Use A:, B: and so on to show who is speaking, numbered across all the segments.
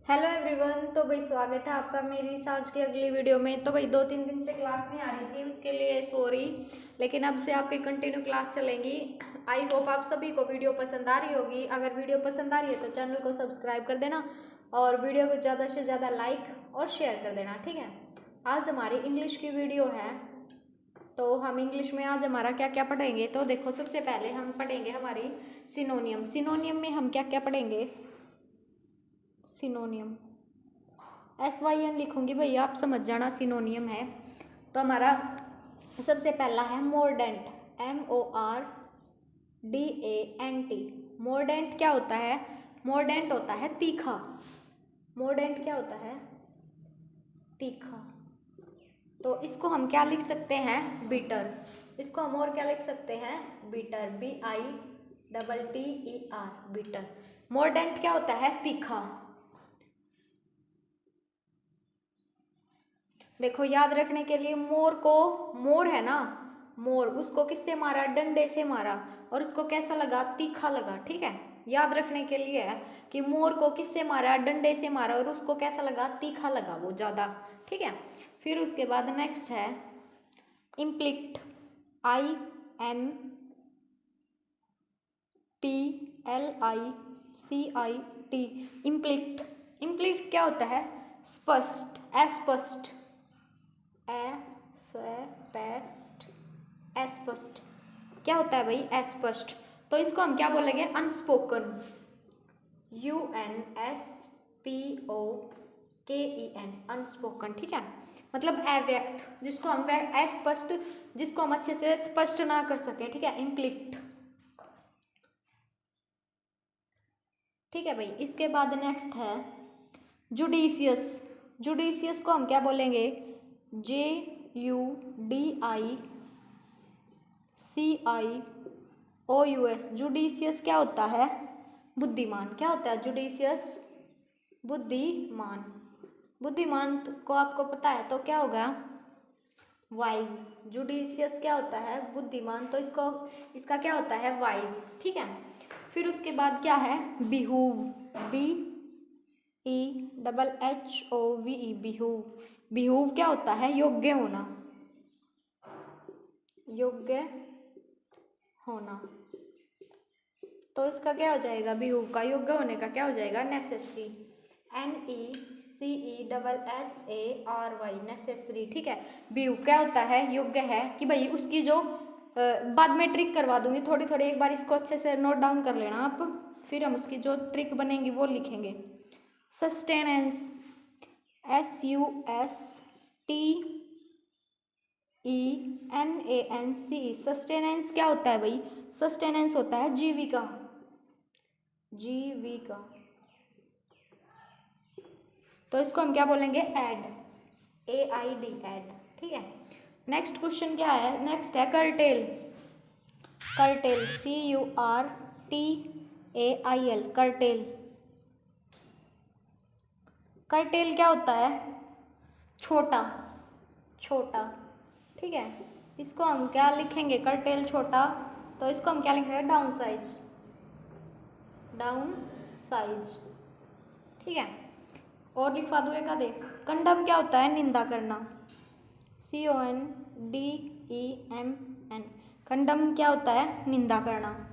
A: Hello everyone. तो भाई स्वागत है आपका मेरी इस आज की अगली वीडियो में। तो भाई 2-3 दिन से क्लास नहीं आ रही थी, उसके लिए सॉरी, लेकिन अब से आपकी कंटिन्यू क्लास चलेंगी। आई होप आप सभी को वीडियो पसंद आ रही होगी। अगर वीडियो पसंद आ रही है तो चैनल को सब्सक्राइब कर देना और वीडियो को ज़्यादा से ज़्यादा लाइक और शेयर कर देना, ठीक है। आज हमारी इंग्लिश की वीडियो है, तो हम इंग्लिश में आज हमारा क्या क्या पढ़ेंगे। तो देखो, सबसे पहले हम पढ़ेंगे हमारी सिनोनियम। सिनोनियम में हम क्या क्या पढ़ेंगे? सिनोनियम SYN लिखूंगी भैया, आप समझ जाना सिनोनियम है। तो हमारा सबसे पहला है मोर्डेंट, MORDANT। मोर्डेंट क्या होता है? मोर्डेंट होता है तीखा। मोर्डेंट क्या होता है? तीखा। तो इसको हम क्या लिख सकते हैं? बिटर। इसको हम और क्या लिख सकते हैं? Bitter, BITTER, bitter. मोर्डेंट क्या होता है? तीखा। देखो, याद रखने के लिए, मोर को, मोर है ना, मोर, उसको किससे मारा? डंडे से मारा, और उसको कैसा लगा? तीखा लगा, ठीक है। याद रखने के लिए है कि मोर को किससे मारा? डंडे से मारा, और उसको कैसा लगा? तीखा लगा वो ज़्यादा, ठीक है। फिर उसके बाद नेक्स्ट है इम्प्लिक्ट, IMPLICIT, इम्प्लिक्ट। इम्प्लिक्ट क्या होता है? स्पष्ट, अस्पष्ट, अस्पष्ट, अस्पष्ट। क्या होता है भाई? अस्पष्ट। तो इसको हम क्या बोलेंगे? अनस्पोकन, UNSPOKEN, अनस्पोकन, ठीक है। मतलब अव्यक्त, जिसको हम अस्पष्ट, जिसको हम अच्छे से स्पष्ट ना कर सके, ठीक है, इम्प्लिक्ट, ठीक है भाई। इसके बाद नेक्स्ट है जुडिशियस। जुडिशियस को हम क्या बोलेंगे? JUDICIOUS। जुडिशियस क्या होता है? बुद्धिमान। क्या होता है जुडिशियस? बुद्धिमान। बुद्धिमान को आपको पता है तो क्या होगा? वाइज। जुडिशियस क्या होता है? बुद्धिमान, तो इसका क्या होता है? वाइज, ठीक है। फिर उसके बाद क्या है? बिहूव, BEHOVE, बिहूव। बिहूव क्या होता है? योग्य होना, योग्य होना। तो इसका क्या हो जाएगा? बिहूव का योग्य होने का क्या हो जाएगा? नेसेसरी, NECESSARY, नेसेसरी, ठीक है। बिहूव क्या होता है? योग्य है। कि भाई उसकी जो बाद में ट्रिक करवा दूंगी थोड़ी थोड़ी, एक बार इसको अच्छे से नोट डाउन कर लेना आप, फिर हम उसकी जो ट्रिक बनेंगी वो लिखेंगे। सस्टेनेंस, SUSTENANCE, सस्टेनेंस क्या होता है भाई? सस्टेनेंस होता है जीविका, जीविका। तो इसको हम क्या बोलेंगे? एड, AID, एड, ठीक है। नेक्स्ट क्वेश्चन क्या है? नेक्स्ट है cartel. Cartel, CURTAIL, cartel. Cartel क्या होता है? छोटा, छोटा, ठीक है। इसको हम क्या लिखेंगे? कर्टेल छोटा, तो इसको हम क्या लिखेंगे? डाउन साइज, डाउन साइज, ठीक है। और लिखवा दो एक आधे। कंडम क्या होता है? निंदा करना, CONDEMN, कंडम क्या होता है? निंदा करना।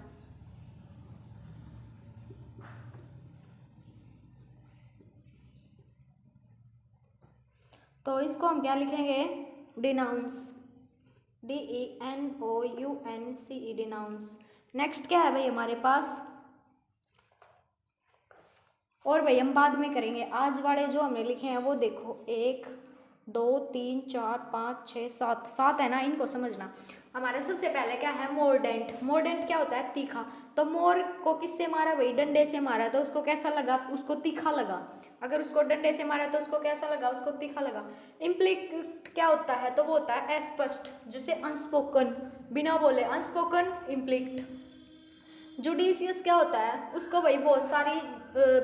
A: तो इसको हम क्या लिखेंगे? Denounce, DENOUNCE, denounce. नेक्स्ट क्या है भाई हमारे पास? और भाई हम बाद में करेंगे, आज वाले जो हमने लिखे हैं वो देखो, 1 2 3 4 5 6 7, 7 है ना, इनको समझना। हमारा सबसे पहले क्या है? मोर्डेंट। मोर्डेंट क्या होता है? तीखा। तो मोर को किससे मारा भाई? डंडे से मारा, तो उसको कैसा लगा? उसको तीखा लगा। अगर उसको डंडे से मारा तो उसको कैसा लगा? उसको तीखा लगा। इम्प्लिक्ट क्या होता है? तो वो होता है अस्पष्ट, जिसे अनस्पोकन, बिना बोले, अनस्पोकन, इम्प्लिक्ट। जुडिशियस क्या होता है? उसको भाई बहुत सारी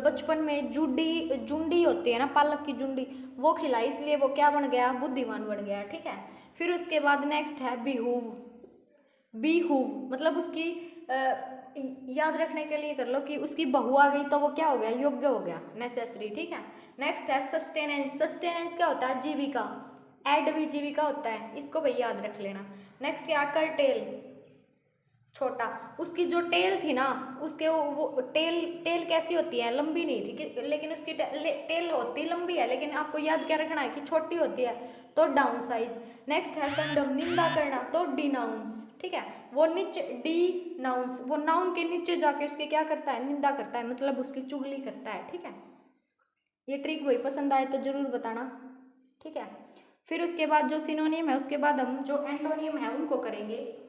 A: बचपन में जुंडी होती है ना, पालक की जुंडी, वो खिलाई, इसलिए वो क्या बन गया? बुद्धिमान बन गया, ठीक है। फिर उसके बाद नेक्स्ट है बिहूव। बिहूव मतलब उसकी याद रखने के लिए कर लो कि उसकी बहू आ गई तो वो क्या हो गया, योग्य हो गया, नेसेसरी। ठीक है, नेक्स्ट है सस्टेनेंस। सस्टेनेंस क्या होता है, जीविका, एड भी जीविका होता है, इसको भाई याद रख लेना। नेक्स्ट क्या, कर्टेल, छोटा, उसकी जो टेल थी ना, उसके वो टेल कैसी होती है, लंबी नहीं थी लेकिन उसकी टेल होती लंबी है, लेकिन आपको याद क्या रखना है कि छोटी होती है, तो डाउन साइज। नेक्स्ट है कंडम, निंदा करना, तो डिनाउंस। ठीक है, वो नीचे डी नाउंस, वो नाउन के नीचे जाके उसके क्या करता है, निंदा करता है, मतलब उसकी चुगली करता है। ठीक है, ये ट्रिक वही पसंद आए तो जरूर बताना। ठीक है, फिर उसके बाद जो सिनोनियम है, उसके बाद हम जो एंटोनियम है उनको करेंगे।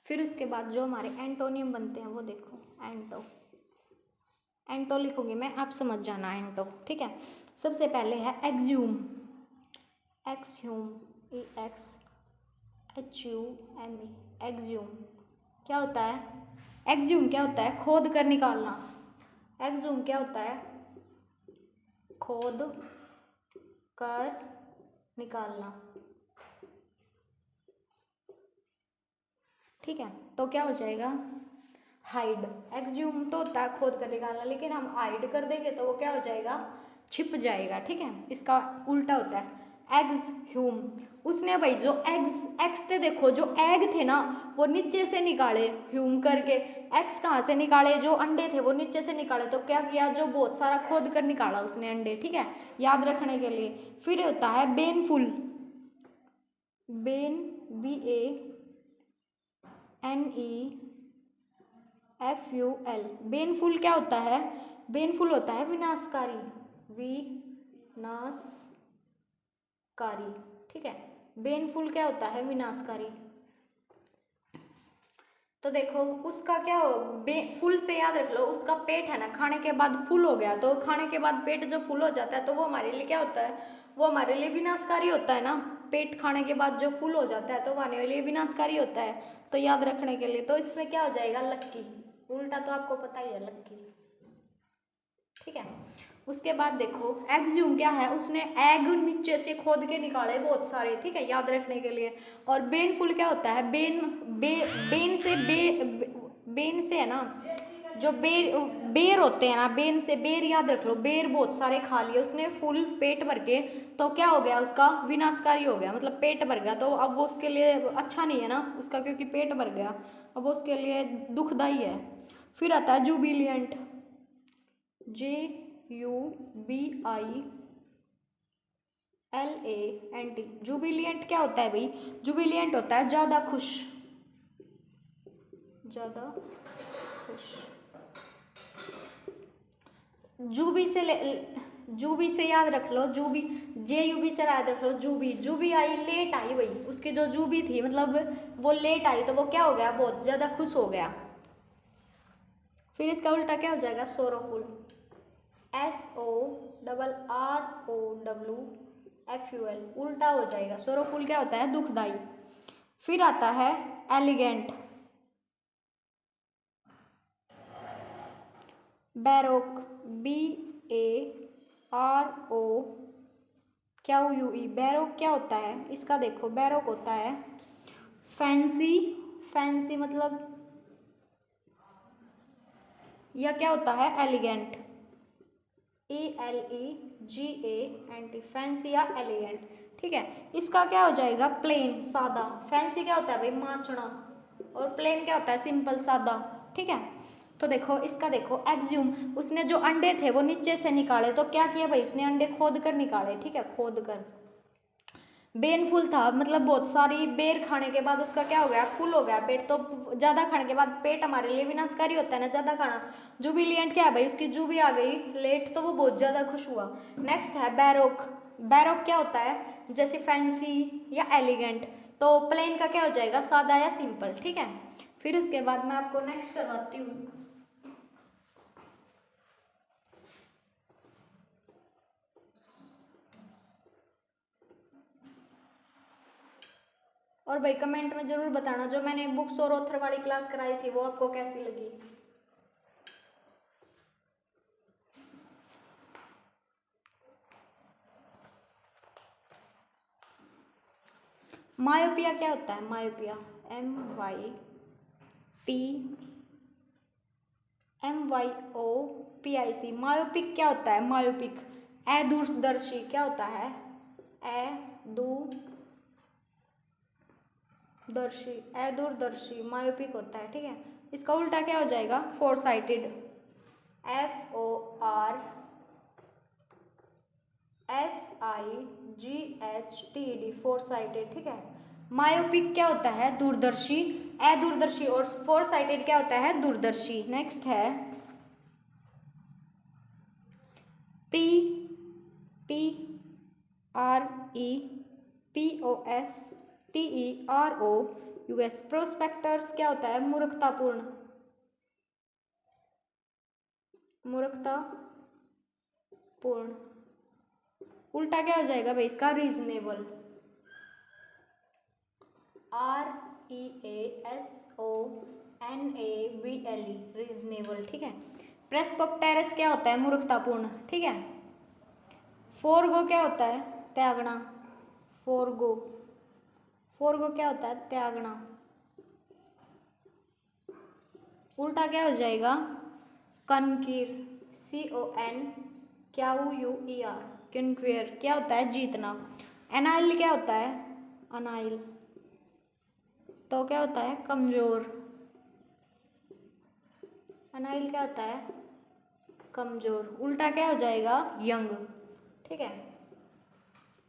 A: फिर उसके बाद जो हमारे एंटोनियम बनते हैं वो देखो, एंटो लिखूंगी मैं, आप समझ जाना एंटो। ठीक है, सबसे पहले है एक्ज्यूम, एक्सह्यूम, EXHUME, एक्ज्यूम क्या होता है, एक्ज्यूम क्या होता है, खोद कर निकालना। एक्ज्यूम क्या होता है, खोद कर निकालना। ठीक है, तो क्या हो जाएगा, हाइड। एक्सज्यूम तो होता है खोद कर निकालना, लेकिन हम हाइड कर देंगे तो वो क्या हो जाएगा, छिप जाएगा। ठीक है, इसका उल्टा होता है एक्सह्यूम। उसने भाई जो एक्स थे, देखो जो एग थे ना वो नीचे से निकाले ह्यूम करके, एक्स कहाँ से निकाले, जो अंडे थे वो नीचे से निकाले, तो क्या किया, जो बहुत सारा खोद कर निकाला उसने अंडे। ठीक है, याद रखने के लिए। फिर होता है बेनफुल, बेन, BANEFUL, बेनफुल क्या होता है, बेनफुल होता है विनाशकारी, विनाशकारी। ठीक है, बेनफुल क्या होता है, विनाशकारी। तो देखो उसका क्या हो, फुल से याद रख लो, उसका पेट है ना खाने के बाद फुल हो गया, तो खाने के बाद पेट जब फुल हो जाता है तो वो हमारे लिए क्या होता है, वो हमारे लिए विनाशकारी होता है ना। पेट खाने के बाद जो फुल हो जाता है तो वो हमारे लिए विनाशकारी होता है, तो याद रखने के लिए। तो इसमें क्या हो जाएगा, लक्की। उल्टा तो आपको पता ही है, लक्की। ठीक है, उसके बाद देखो एक्सह्यूम क्या है, उसने एग नीचे से खोद के निकाले बहुत सारे। ठीक है, याद रखने के लिए। और बेनफुल क्या होता है, बेन से है ना, जो बेर होते हैं ना, बेन से बेर, याद रख लो, बेर बहुत सारे खा लिए उसने फुल पेट भर के, तो क्या हो गया, उसका विनाशकारी हो गया, मतलब पेट भर गया, तो अब वो उसके लिए अच्छा नहीं है ना उसका, क्योंकि पेट भर गया, अब वो उसके लिए दुखदाई है। फिर आता है जुबिलियंट, JUBILIANT। जुबिलियंट क्या होता है भाई, जुबिलियंट होता है ज्यादा खुश, ज्यादा खुश। जूबी से याद रख लो, जूबी, JUB से याद रख लो, जूबी आई, लेट आई भाई, उसकी जो जूबी थी मतलब वो लेट आई, तो वो क्या हो गया, बहुत ज्यादा खुश हो गया। फिर इसका उल्टा क्या हो जाएगा, सोरोफुल, SORROWFUL, उल्टा हो जाएगा। सोरोफुल क्या होता है, दुखदाई। फिर आता है एलिगेंट, बैरोक, BAROQUE, बैरोक क्या होता है, इसका देखो, बैरोक होता है फैंसी, फैंसी मतलब, या क्या होता है, एलिगेंट, ELEGANT, फैंसी या एलिगेंट। ठीक है, इसका क्या हो जाएगा, प्लेन, सादा। फैंसी क्या होता है भाई, माचना, और प्लेन क्या होता है, सिंपल, सादा। ठीक है, तो देखो इसका देखो एक्सह्यूम, उसने जो अंडे थे वो नीचे से निकाले, तो क्या किया भाई, उसने अंडे खोद कर निकाले। ठीक है, खोद कर। बेनफुल था, मतलब बहुत सारी बेर खाने के बाद उसका क्या हो गया, फुल हो गया पेट, तो ज़्यादा खाने के बाद पेट हमारे लिए विनाशकारी होता है ना, ज़्यादा खाना। जुबिलियंट क्या है भाई, उसकी जूबी आ गई लेट, तो वो बहुत ज़्यादा खुश हुआ। नेक्स्ट है बैरोक, बैरोक क्या होता है, जैसे फैंसी या एलिगेंट, तो प्लेन का क्या हो जाएगा, सादा या सिंपल। ठीक है, फिर उसके बाद मैं आपको नेक्स्ट करवाती हूँ। और भाई कमेंट में ज़रूर बताना जो मैंने बुक्स और ऑथर वाली क्लास कराई थी वो आपको कैसी लगी। मायोपिया क्या होता है? Myopia MYOPIC। मायोपिक क्या होता है? मायोपिक अदूरदर्शी क्या होता है? अदूरदर्शी मायोपिक होता है। ठीक है, इसका उल्टा क्या हो जाएगा? Foresighted FORSIGHTED foresighted. ठीक है, मायोपिक क्या होता है? दूरदर्शी अदूरदर्शी, और फोर साइटेड क्या होता है? दूरदर्शी। नेक्स्ट है PREPOSTEROUS प्रोस्पेक्टर्स क्या होता है? मूर्खतापूर्ण। उल्टा क्या हो जाएगा भाई इसका? Reasonable REASONABLE reasonable. ठीक है, प्रेस्पोक्टेरस क्या होता है? मूर्खतापूर्ण। ठीक है, फोरगो क्या होता है? त्यागना। फोरगो क्या होता है? त्यागना। उल्टा क्या हो जाएगा? कनकीर CONQUER कन्क्वेयर क्या होता है? जीतना। एनाइल क्या होता है? अनाइल तो क्या होता है? कमजोर। अनाइल क्या होता है? कमजोर। उल्टा क्या हो जाएगा? यंग। ठीक है,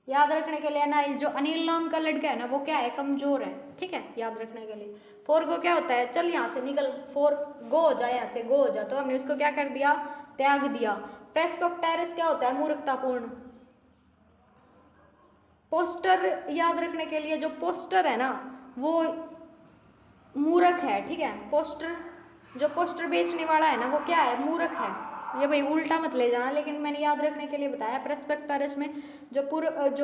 A: याद रखने के लिए अनाइल जो अनिल नाम का लड़का है ना वो क्या है? कमजोर है। ठीक है, याद रखने के लिए। फोरगो क्या होता है? चल यहाँ से निकल, गो हो जाए, यहाँ से गो हो जा, तो हमने उसको क्या कर दिया? त्याग दिया। प्रेस्पोक्टेरस क्या होता है? मूर्खतापूर्ण। पोस्टर याद रखने के लिए, जो पोस्टर है ना वो मूर्ख है। ठीक है, जो पोस्टर बेचने वाला है ना वो क्या है? मूर्ख है। ये भाई उल्टा मत ले जाना, लेकिन मैंने याद रखने के लिए बताया। प्रेस्पेक्टरस में जो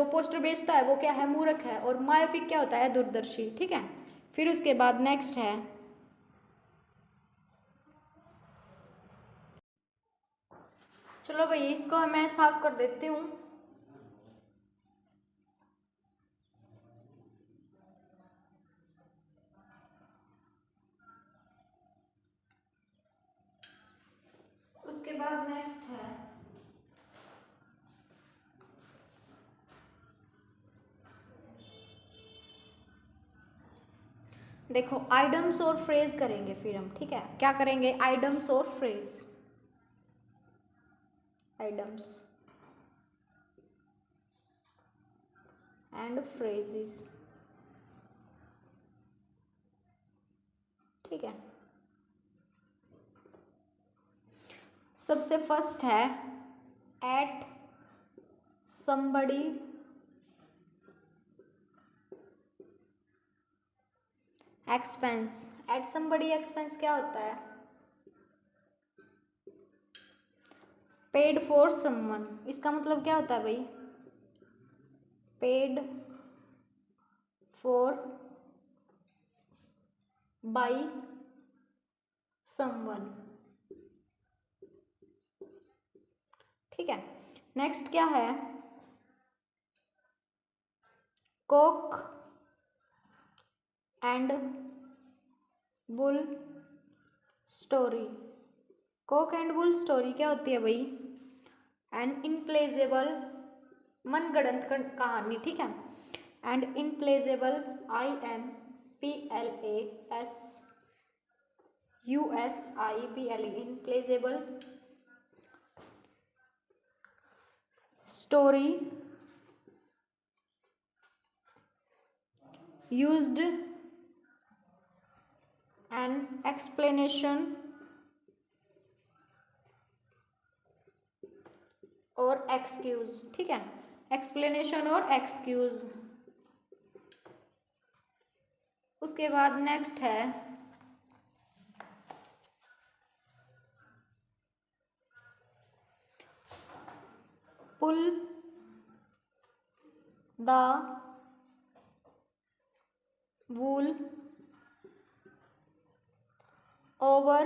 A: पोस्टर बेचता है वो क्या है? मूर्ख है। और मायोपिक क्या होता है? दूरदर्शी। ठीक है, फिर उसके बाद नेक्स्ट है चलो भाई इसको मैं साफ कर देती हूँ। उसके बाद नेक्स्ट है देखो आइडम्स और फ्रेज करेंगे फिर हम। ठीक है, क्या करेंगे? आइडम्स और फ्रेज। Idioms and phrases. ठीक है, सबसे फर्स्ट है at somebody expense. At somebody expense क्या होता है? Paid for someone. इसका मतलब क्या होता है भाई? Paid for by someone. ठीक है, नेक्स्ट क्या है? Cock and bull story. Cock and bull story क्या होती है भाई? एन इनप्लेजेबल मनगढ़ंत कहानी। ठीक है, and implausible IMPLASUSIPLE implausible story used an explanation और एक्सक्यूज। ठीक है, एक्सप्लेनेशन और एक्सक्यूज। उसके बाद नेक्स्ट है pull the wool over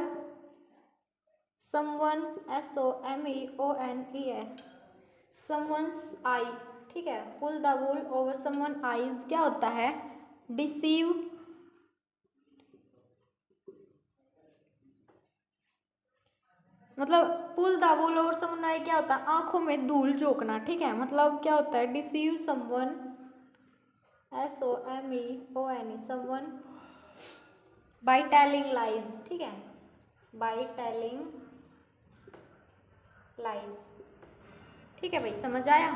A: someone, SOMEONE है, समवन्स आई, ठीक है। Pull the wool over someone eyes क्या होता है, डिसीव, मतलब pull the wool over someone eye क्या होता है, आंखों में धूल झोंकना, ठीक है। मतलब क्या होता है, deceive someone, SOMEONE someone by telling lies, ठीक है, बाय टेलिंग लाइज, ठीक है भाई, समझ आया।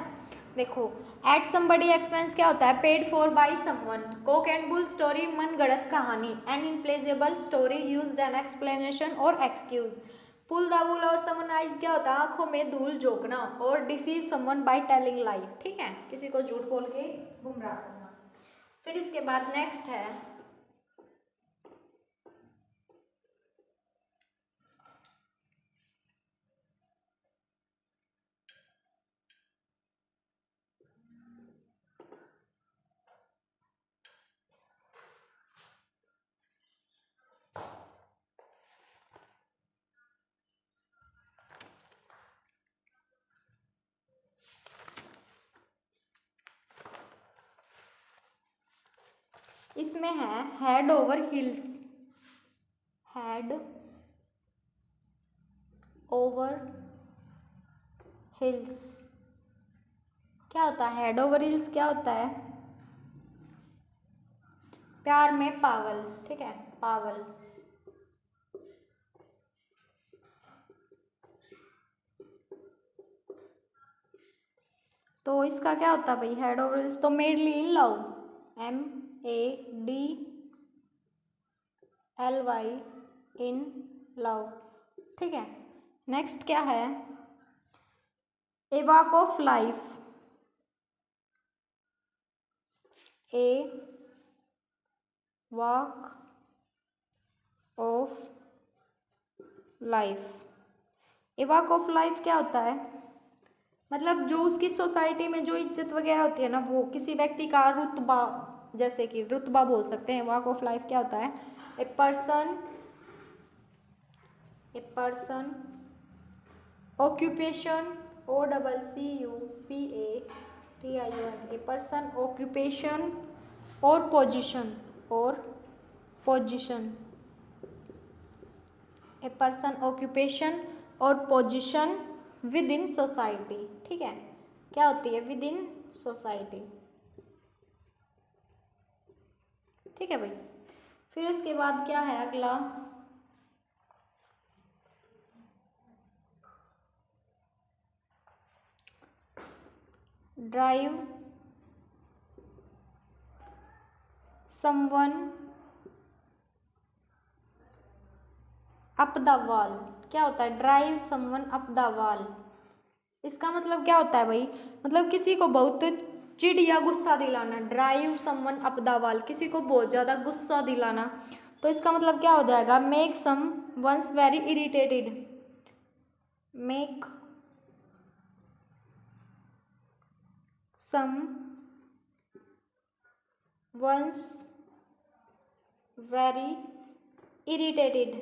A: देखो एट समबडी एक्सपेंस क्या होता है, paid for by someone, cock and bull story मन गढ़ंत कहानी, an implausible story used an explanation और excuse, pull the wool over someone eyes क्या होता है, आंखों में धूल झोंकना, और डिसीव समवन बाय टेलिंग लाई, ठीक है, किसी को झूठ बोल के गुमराह करना। फिर इसके बाद नेक्स्ट है इसमें है head over hills, head over hills क्या होता है, हेड ओवर हिल्स क्या होता है, प्यार में पागल, ठीक है, पागल। तो इसका क्या होता है भाई, हेड ओवर हिल्स, तो medley in love, MADLY in love, ठीक है। नेक्स्ट क्या है, a walk of life, a walk of life, a walk of life क्या होता है, मतलब जो उसकी सोसाइटी में जो इज्जत वगैरह होती है ना, वो किसी व्यक्ति का रुतबा, जैसे कि रुतबा बोल सकते हैं। वॉक ऑफ लाइफ क्या होता है, a person occupation, OCCUPATION, a person occupation और पोजीशन, ए पर्सन ऑक्यूपेशन और पोजीशन विद इन सोसाइटी, ठीक है, क्या होती है, विद इन सोसाइटी, ठीक है भाई। फिर उसके बाद क्या है अगला, drive someone up the wall, क्या होता है, drive someone up the wall, इसका मतलब क्या होता है भाई, मतलब किसी को बहुत चिढ़ या गुस्सा दिलाना, drive someone up the wall, किसी को बहुत ज़्यादा गुस्सा दिलाना। तो इसका मतलब क्या हो जाएगा, make someone's very irritated, make someone's very irritated,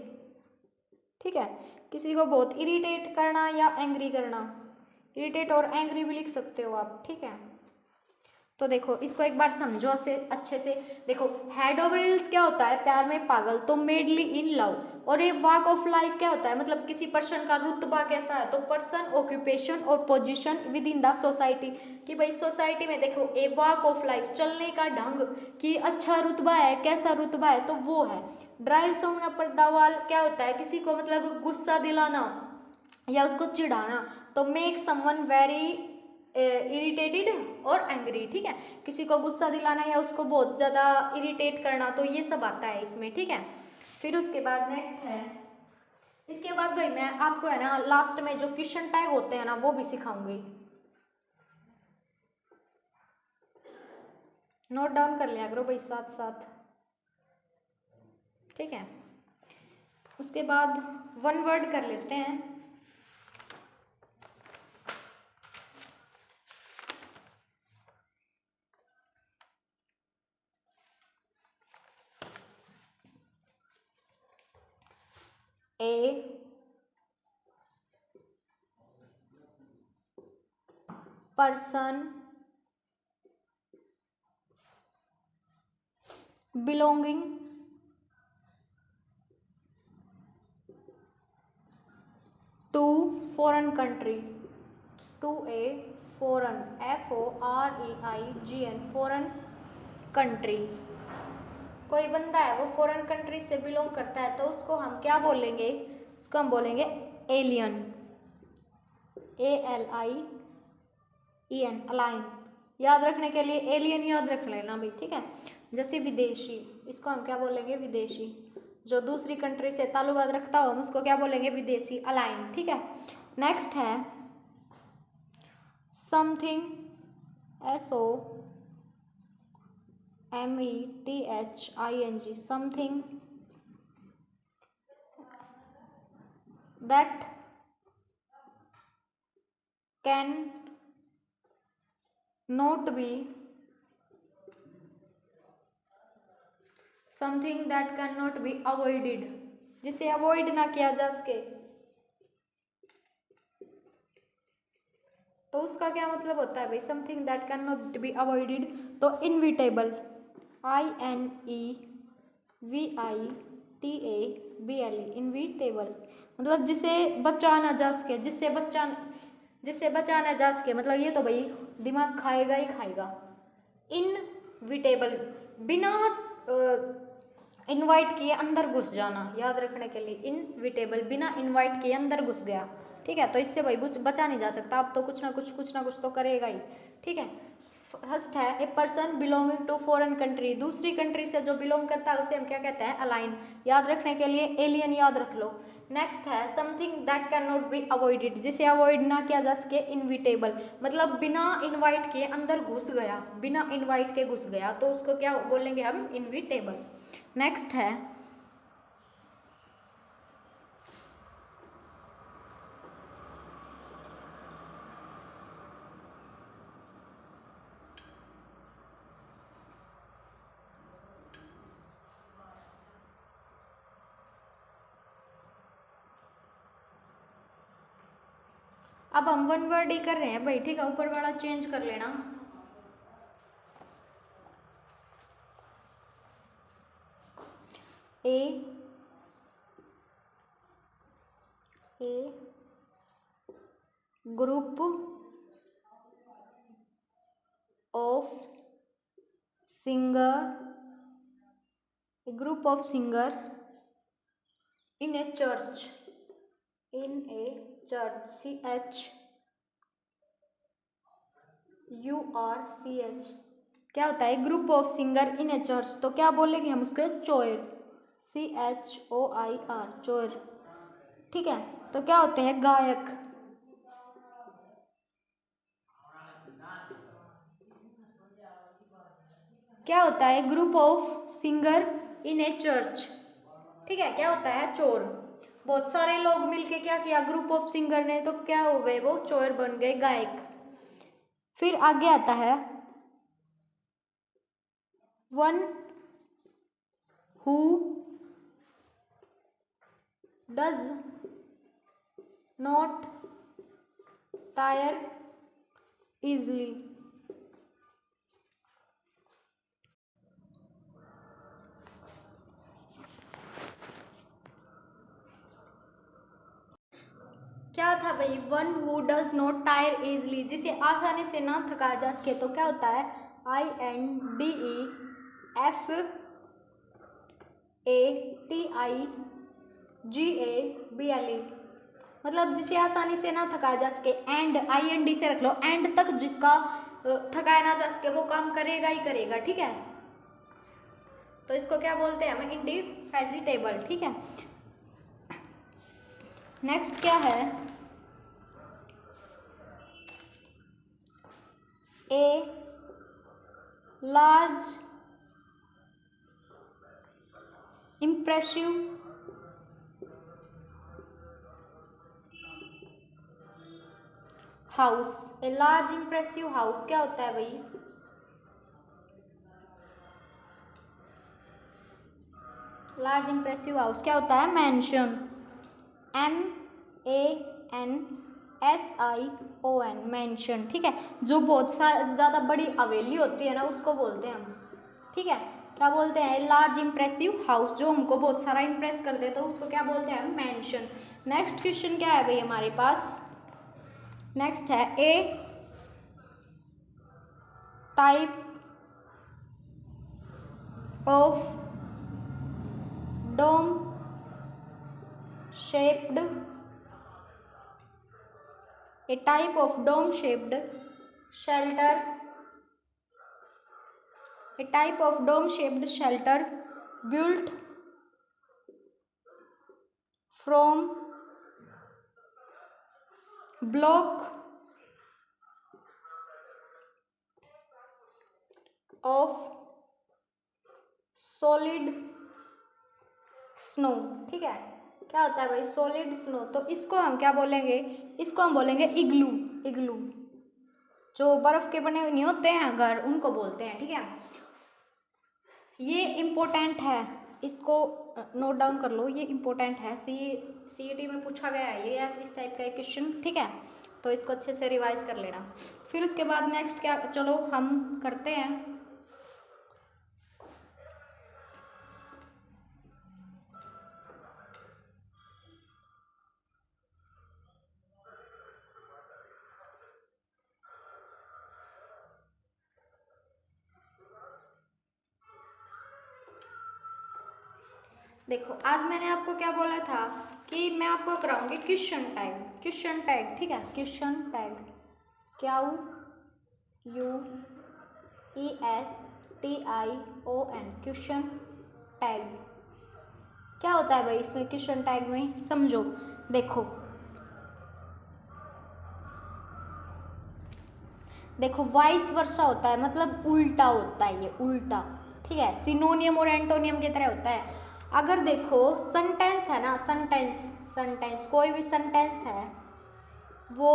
A: ठीक है, किसी को बहुत इरिटेट करना या एंग्री करना, इरिटेट और एंग्री भी लिख सकते हो आप, ठीक है। तो देखो इसको एक बार समझो से अच्छे से, देखो हेड ओवर हिल्स क्या होता है, प्यार में पागल, तो मेडली इन लव, और ये वॉक ऑफ लाइफ क्या होता है, मतलब किसी पर्सन का रुतबा कैसा है, तो पर्सन ऑक्यूपेशन और position with in the society, कि भाई सोसाइटी में देखो ए वॉक ऑफ लाइफ, चलने का ढंग, कि अच्छा रुतबा है, कैसा रुतबा है, तो वो है। Drive someone up the wall क्या होता है, किसी को मतलब गुस्सा दिलाना या उसको चिढ़ाना, तो मेक समवन वेरी इरिटेटेड और एंग्री, ठीक है, किसी को गुस्सा दिलाना या उसको बहुत ज़्यादा इरिटेट करना, तो ये सब आता है इसमें, ठीक है। फिर उसके बाद नेक्स्ट है, इसके बाद भाई मैं आपको है ना लास्ट में जो क्वेश्चन टैग होते हैं ना वो भी सिखाऊंगी, नोट डाउन कर लिया करो भाई साथ साथ, ठीक है। उसके बाद वन वर्ड कर लेते हैं, a person belonging to foreign country, to a foreign FOREIGN foreign country। कोई बंदा है वो फॉरेन कंट्री से बिलोंग करता है तो उसको हम क्या बोलेंगे, उसको हम बोलेंगे एलियन, ALIEN अलाइन। याद रखने के लिए एलियन याद रख लेना भाई, ठीक है। जैसे विदेशी, इसको हम क्या बोलेंगे, विदेशी। जो दूसरी कंट्री से ताल्लुकात रखता हो हम उसको क्या बोलेंगे, विदेशी, अलाइन, ठीक है। नेक्स्ट है something, SOMETHING, something that can not be, something that can not be avoided, जिसे अवॉइड ना किया जा सके, तो उसका क्या मतलब होता है भाई, something that can not be avoided. तो इनविटेबल, INEVITABLE, इनविटेबल मतलब जिसे बचा ना जा सके, जिससे बचा ना जा सके, मतलब ये तो भाई दिमाग खाएगा ही खाएगा। इनविटेबल, बिना इनवाइट किए अंदर घुस जाना, याद रखने के लिए इनविटेबल, बिना इनवाइट किए अंदर घुस गया, ठीक है। तो इससे भाई बचा नहीं जा सकता, अब तो कुछ ना कुछ तो करेगा ही, ठीक है। फर्स्ट है a person belonging to foreign country, दूसरी कंट्री से जो बिलोंग करता है उसे हम क्या कहते हैं, अलाइन। याद रखने के लिए एलियन याद रख लो। नेक्स्ट है something that can not be avoided, जिसे अवॉइड ना किया जा सके, इनविटेबल मतलब बिना इनवाइट किए अंदर घुस गया, बिना इनवाइट के घुस गया, तो उसको क्या बोलेंगे हम, इनविटेबल। नेक्स्ट है अब हम वन वर्ड ही कर रहे हैं भाई, ठीक है, ऊपर वाला चेंज कर लेना। A group of singer in a church, CHURCH, क्या होता है, group of singer in a church, तो क्या बोलेंगे हम उसको, चोयर, CHOIR, चोयर, ठीक है। तो क्या होते हैं, गायक। क्या होता है, group of singer in a church, ठीक है। क्या होता है, चोर। बहुत सारे लोग मिलके क्या किया, ग्रुप ऑफ सिंगर ने, तो क्या हो गए, वो चोर बन गए, गायक। फिर आगे आता है one who does not tyre easily, क्या था भाई, one who does not tyre easily, जिसे आसानी से ना थकाया जा सके, तो क्या होता है, INDEFATIGABLE, मतलब जिसे आसानी से ना थकाया जा सके। एंड IND से रख लो, एंड तक जिसका थकाया ना जा सके वो काम करेगा ही करेगा, ठीक है। तो इसको क्या बोलते हैं हम, इंडिफेजिटेबल, ठीक है। नेक्स्ट क्या है, a large impressive house, a large impressive house क्या होता है भाई, लार्ज इम्प्रेसिव हाउस क्या होता है, मैंशन, MENSION, मेंशन, ठीक है। जो बहुत ज़्यादा बड़ी हवेली होती है ना उसको बोलते हैं हम, ठीक है, क्या बोलते हैं, लार्ज इंप्रेसिव हाउस, जो हमको बहुत सारा इंप्रेस कर दे तो उसको क्या बोलते हैं, मेंशन। नेक्स्ट क्वेश्चन क्या है भाई हमारे पास, नेक्स्ट है a type of dome shaped, a type of dome shaped shelter, a type of dome shaped shelter built from block of solid snow, ठीक है। क्या होता है भाई सॉलिड स्नो, तो इसको हम क्या बोलेंगे, इसको हम बोलेंगे इग्लू, इग्लू, जो बर्फ के बने नहीं होते हैं घर उनको बोलते हैं, ठीक है। ये इम्पोर्टेंट है, इसको नोट डाउन कर लो, ये इम्पोर्टेंट है, CET में पूछा गया है ये इस टाइप का एक क्वेश्चन, ठीक है, तो इसको अच्छे से रिवाइज कर लेना। फिर उसके बाद नेक्स्ट क्या, चलो हम करते हैं, देखो आज मैंने आपको क्या बोला था कि मैं आपको कराऊंगी क्वेश्चन टैग, क्वेश्चन टैग, ठीक है, question tag, QUESTION, question tag. क्या होता है भाई इसमें क्वेश्चन टैग में, समझो, देखो देखो वाइस वर्सा होता है, मतलब उल्टा होता है, ये उल्टा, ठीक है, सिनोनियम और एंटोनियम की तरह होता है। अगर देखो सेंटेंस है ना, सेंटेंस कोई भी सेंटेंस है वो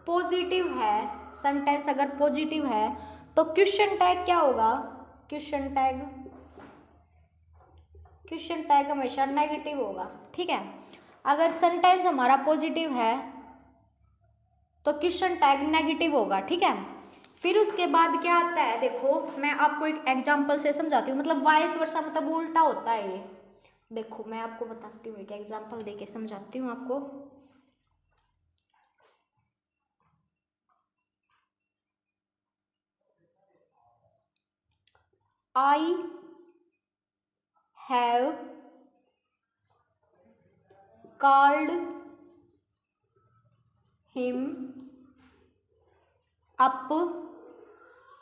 A: पॉजिटिव है, सेंटेंस अगर पॉजिटिव है तो क्वेश्चन टैग क्या होगा, क्वेश्चन टैग हमेशा नेगेटिव होगा, ठीक है। अगर सेंटेंस हमारा पॉजिटिव है तो क्वेश्चन टैग नेगेटिव होगा, ठीक है। फिर उसके बाद क्या आता है, देखो मैं आपको एक एग्जांपल से समझाती हूँ, मतलब वाइस वर्सा मतलब उल्टा होता है ये, देखो मैं आपको बताती हूँ, एक एग्जांपल देके समझाती हूँ आपको। I have called him up,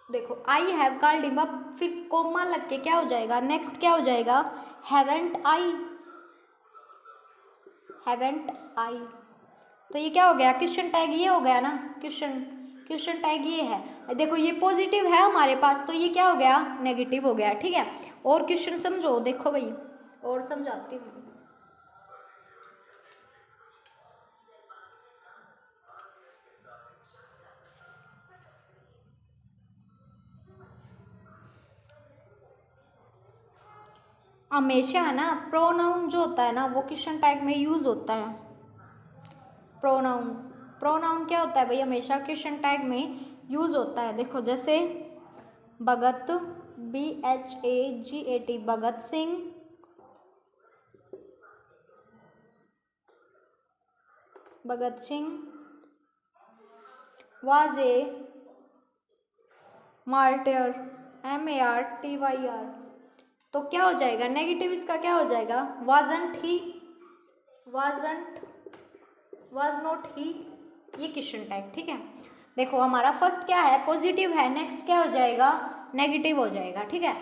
A: देखो I have called him up, फिर कोमा लग के क्या हो जाएगा, नेक्स्ट क्या हो जाएगा, हैवेंट आई, तो ये क्या हो गया, क्वेश्चन टैग ये हो गया ना, क्वेश्चन टैग ये है, देखो ये पॉजिटिव है हमारे पास तो ये क्या हो गया, नेगेटिव हो गया, ठीक है। और क्वेश्चन समझो, देखो भाई और समझाती हूँ, हमेशा है ना प्रोनाउन जो होता है ना वो क्वेश्चन टैग में यूज होता है, प्रोनाउन क्या होता है भाई, हमेशा क्वेश्चन टैग में यूज होता है। देखो जैसे भगत, BHAGAT, Bhagat Singh, was a martyr, MARTYR, तो क्या हो जाएगा, नेगेटिव इसका क्या हो जाएगा, wasn't he, was not he, ये क्वेश्चन टैग, ठीक है। देखो हमारा फर्स्ट क्या है, पॉजिटिव है, नेक्स्ट क्या हो जाएगा, नेगेटिव हो जाएगा, ठीक है।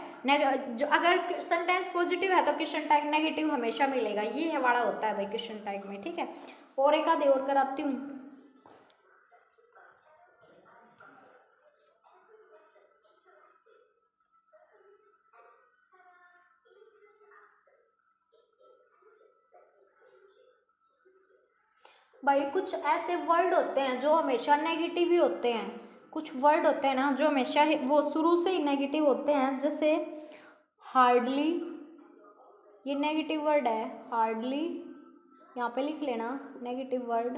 A: जो अगर सेंटेंस पॉजिटिव है तो क्वेश्चन टैग नेगेटिव हमेशा मिलेगा, ये है वाला होता है भाई क्वेश्चन टैग में, ठीक है। और एक आधे और कराती हूँ, भाई कुछ ऐसे वर्ड होते हैं जो हमेशा नेगेटिव ही होते हैं, कुछ वर्ड होते हैं ना जो हमेशा वो शुरू से ही नेगेटिव होते हैं, जैसे हार्डली, ये नेगेटिव वर्ड है, हार्डली, यहाँ पे लिख लेना negative word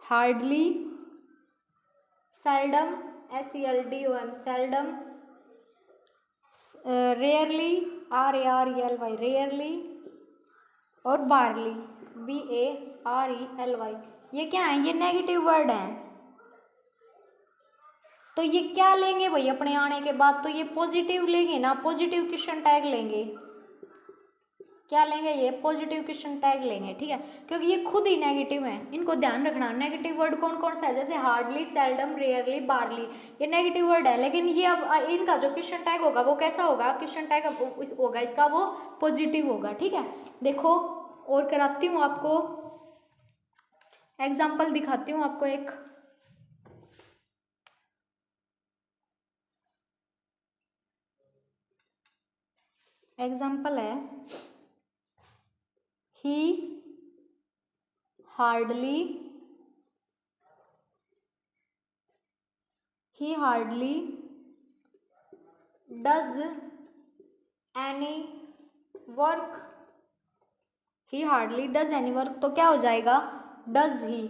A: hardly, seldom SELDOM seldom, rarely RARELY rarely, और बारली BARELY। ये क्या है? ये नेगेटिव वर्ड हैं। तो ये क्या लेंगे भाई अपने आने के बाद? तो ये पॉजिटिव लेंगे ना, पॉजिटिव क्वेश्चन टैग लेंगे। क्या लेंगे? ये पॉजिटिव क्वेश्चन टैग लेंगे, ठीक है, क्योंकि ये खुद ही नेगेटिव है। इनको ध्यान रखना। नेगेटिव वर्ड कौन कौन सा है? जैसे हार्डली, सेल्डम, रेयरली, बारली, ये नेगेटिव वर्ड है। लेकिन ये अब इनका जो क्वेश्चन टैग होगा वो कैसा होगा? क्वेश्चन टैग होगा इसका वो पॉजिटिव होगा, ठीक है। देखो और कराती हूँ आपको, एग्जाम्पल दिखाती हूँ आपको एक। एग्जाम्पल है ही hardly does any work. He hardly does any work, तो क्या हो जाएगा? Does he.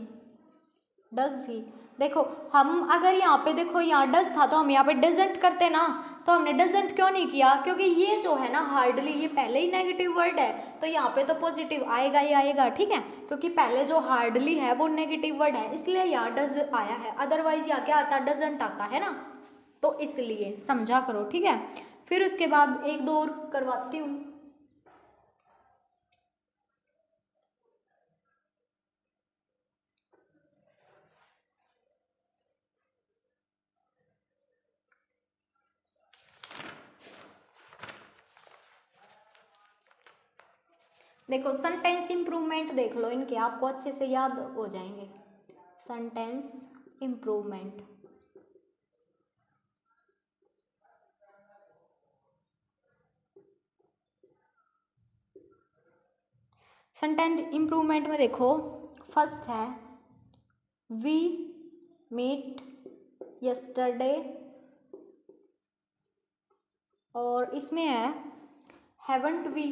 A: देखो हम अगर यहाँ पे देखो यहाँ डज था तो हम यहाँ पे डजंट करते ना, तो हमने डजंट क्यों नहीं किया? क्योंकि ये जो है ना हार्डली, ये पहले ही नेगेटिव वर्ड है, तो यहाँ पे तो पॉजिटिव आएगा ही आएगा, ठीक है, क्योंकि पहले जो हार्डली है वो नेगेटिव वर्ड है, इसलिए यहाँ डज आया है। अदरवाइज यहाँ क्या आता? डजंट आता है ना, तो इसलिए समझा करो, ठीक है। फिर उसके बाद एक दो और करवाती हूँ। देखो सेंटेंस इम्प्रूवमेंट देख लो इनके, आपको अच्छे से याद हो जाएंगे। सेंटेंस इम्प्रूवमेंट, सेंटेंस इम्प्रूवमेंट में देखो फर्स्ट है वी मीट यस्टरडे, और इसमें है हैवंट वी।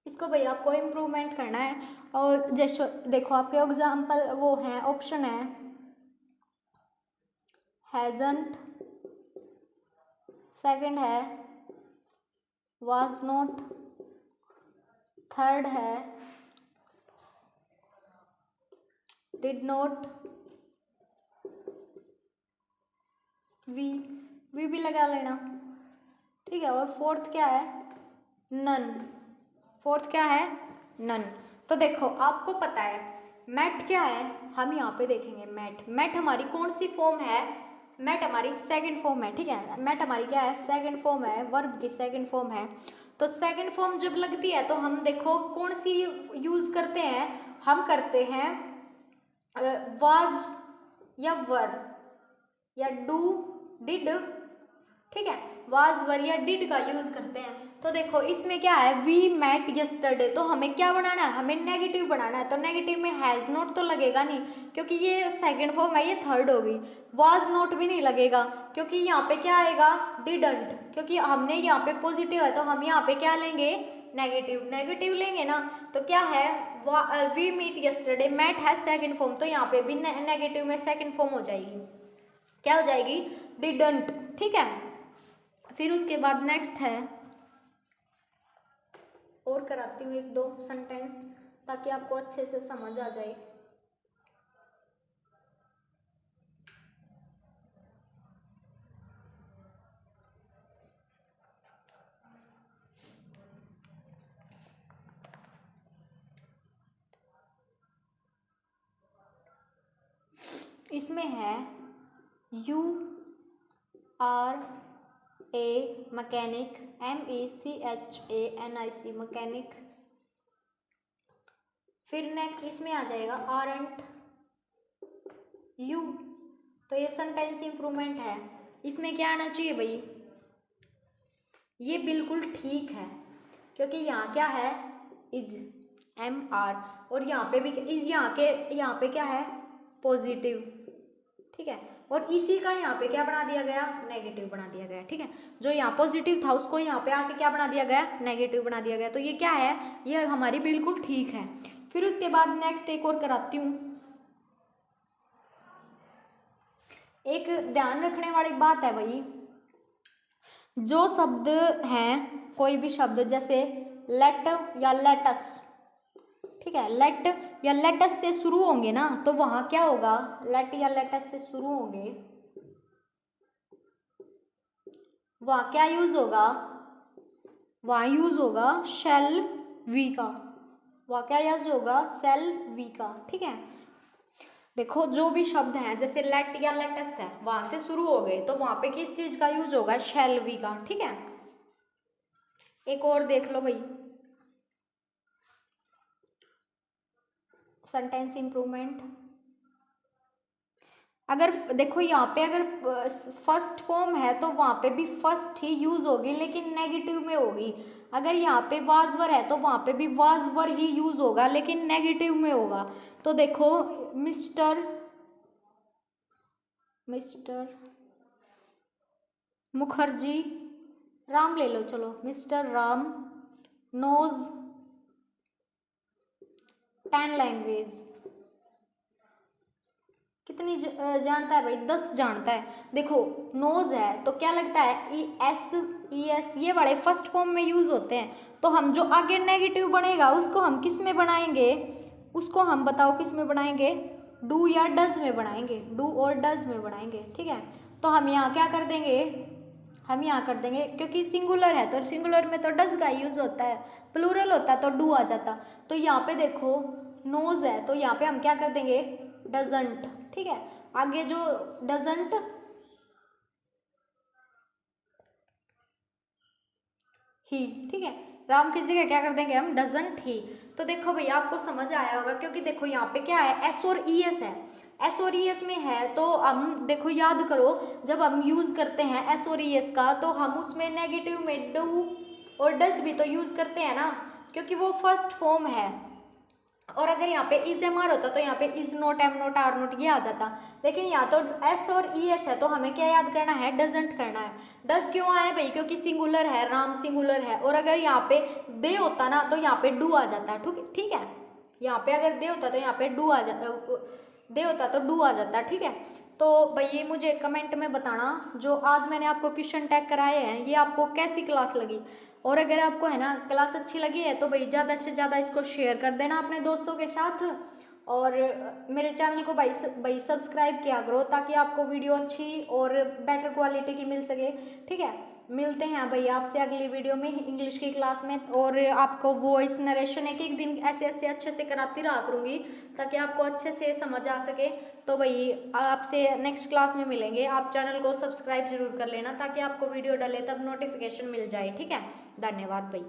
A: इसको भाई आपको इम्प्रूवमेंट करना है। और जैसे देखो आपके एग्जाम्पल वो है, ऑप्शन है हैजंट, सेकंड है वाज नॉट, थर्ड है डिड नॉट, वी भी लगा लेना, ठीक है, और फोर्थ क्या है? नन। फोर्थ क्या है? नन। तो देखो आपको पता है मैट क्या है, हम यहाँ पे देखेंगे मैट हमारी कौन सी फॉर्म है? मैट हमारी सेकंड फॉर्म है, ठीक है। मैट हमारी क्या है? सेकंड फॉर्म है, वर्ब की सेकंड फॉर्म है। तो सेकंड फॉर्म जब लगती है तो हम देखो कौन सी यूज करते हैं? हम करते हैं वाज या वर या डू डिड, ठीक है, वाज वर या डिड का यूज करते हैं। तो देखो इसमें क्या है? वी मेट यस्टरडे, तो हमें क्या बनाना है? हमें नेगेटिव बनाना है। तो नेगेटिव में हैज नॉट तो लगेगा नहीं, क्योंकि ये सेकंड फॉर्म है, ये थर्ड होगी। वाज नॉट भी नहीं लगेगा, क्योंकि यहाँ पे क्या आएगा? डिडंट, क्योंकि हमने यहाँ पे पॉजिटिव है तो हम यहाँ पे क्या लेंगे? नेगेटिव लेंगे ना। तो क्या है? वी मीट यस्टरडे, मैट है सेकंड फॉर्म, तो यहाँ पे भी नेगेटिव में सेकंड फॉर्म हो जाएगी, क्या हो जाएगी? डिडंट, ठीक है। फिर उसके बाद नेक्स्ट है, और कराती हूँ एक दो सेंटेंस ताकि आपको अच्छे से समझ आ जाए। इसमें है you are a mechanic, MECHANIC mechanic. फिर नेक्स्ट इसमें आ जाएगा आरंट यू, तो ये सेंटेंस इम्प्रूवमेंट है। इसमें क्या आना चाहिए भाई? ये बिल्कुल ठीक है, क्योंकि यहाँ क्या है? इज, MR, और यहाँ पे भी यहाँ पे क्या है? पॉजिटिव, ठीक है, और इसी का यहाँ पे क्या बना दिया गया, नेगेटिव बना दिया गया। ठीक है, जो यहाँ पॉजिटिव था उसको यहाँ पे आके क्या बना दिया गया, नेगेटिव बना दिया गया। तो ये क्या है, ये हमारी बिल्कुल ठीक है। फिर उसके बाद नेक्स्ट एक और कराती हूँ। एक ध्यान रखने वाली बात है भाई, जो शब्द हैं, कोई भी शब्द जैसे लेट या लेटस, ठीक है, लेट या लेटस से शुरू होंगे ना, तो वहां क्या होगा, लेट या लेटस से शुरू होंगे, वहां क्या यूज होगा, वहां यूज होगा शेल वी का, वहां क्या यूज होगा, सेल वी का। ठीक है, देखो जो भी शब्द हैं जैसे लेट या लेटस है, वहां से शुरू हो गए तो वहां पे किस चीज का यूज होगा, शेल वी का। ठीक है, एक और देख लो भाई, सेंटेंस इंप्रूवमेंट। अगर देखो यहाँ पे अगर फर्स्ट फॉर्म है तो वहां पे भी फर्स्ट ही यूज होगी, लेकिन नेगेटिव में होगी। अगर यहाँ पे वाज वर है तो वहां पे भी वाज वर ही यूज होगा, लेकिन नेगेटिव में होगा। तो देखो मिस्टर मुखर्जी, राम ले लो, चलो मिस्टर राम नोज 10 लैंग्वेज, कितनी जानता है भाई, 10 जानता है। देखो नोज है तो क्या लगता है, ई एस ये वाले फर्स्ट फॉर्म में यूज होते हैं। तो हम जो आगे नेगेटिव बनेगा उसको हम किस में बनाएंगे, उसको हम बताओ किस में बनाएंगे, डू या डज में बनाएंगे, डू और डज में बनाएंगे। ठीक है, तो हम यहाँ क्या कर देंगे, हम यहाँ कर देंगे, क्योंकि सिंगुलर है तो सिंगुलर में तो डज का यूज होता है, प्लूरल होता तो डू आ जाता। तो यहाँ पे देखो नोज है तो यहाँ पे हम क्या कर देंगे, डजंट। ठीक है, आगे जो डजंट ही, ठीक है, राम की जगह क्या कर देंगे हम, डजंट ही। तो देखो भैया आपको समझ आया होगा, क्योंकि देखो यहाँ पे क्या है, एस और ई एस है, एस और ई एस में है तो हम देखो याद करो, जब हम यूज करते हैं एस और ई एस का तो हम उसमें नेगेटिव में डू और डज भी तो यूज करते हैं ना, क्योंकि वो फर्स्ट फॉर्म है। और अगर यहाँ पे इज एम आर होता तो यहाँ पे is not, am not, are not ये आ जाता, लेकिन यहाँ तो एस और ई एस है तो हमें क्या याद करना है, डजंट करना है। डज क्यों आया भाई, क्योंकि सिंगुलर है, राम सिंगुलर है। और अगर यहाँ पे दे होता ना तो यहाँ पे डू आ जाता, ठीक है, यहाँ पे अगर दे होता तो यहाँ पे डू आ जाता, दे होता तो डू आ जाता। ठीक है, तो भैया मुझे कमेंट में बताना जो आज मैंने आपको क्वेश्चन टैग कराए हैं ये आपको कैसी क्लास लगी। और अगर आपको है ना क्लास अच्छी लगी है तो भाई ज़्यादा से ज़्यादा इसको शेयर कर देना अपने दोस्तों के साथ, और मेरे चैनल को भाई सब्सक्राइब किया करो ताकि आपको वीडियो अच्छी और बेटर क्वालिटी की मिल सके। ठीक है, मिलते हैं भाई आपसे अगली वीडियो में इंग्लिश की क्लास में, और आपको वॉइस नरेशन एक एक दिन ऐसे ऐसे अच्छे से कराती रहा करूँगी ताकि आपको अच्छे से समझ आ सके। तो भाई आपसे नेक्स्ट क्लास में मिलेंगे, आप चैनल को सब्सक्राइब जरूर कर लेना ताकि आपको वीडियो डाले तब नोटिफिकेशन मिल जाए। ठीक है, धन्यवाद भाई।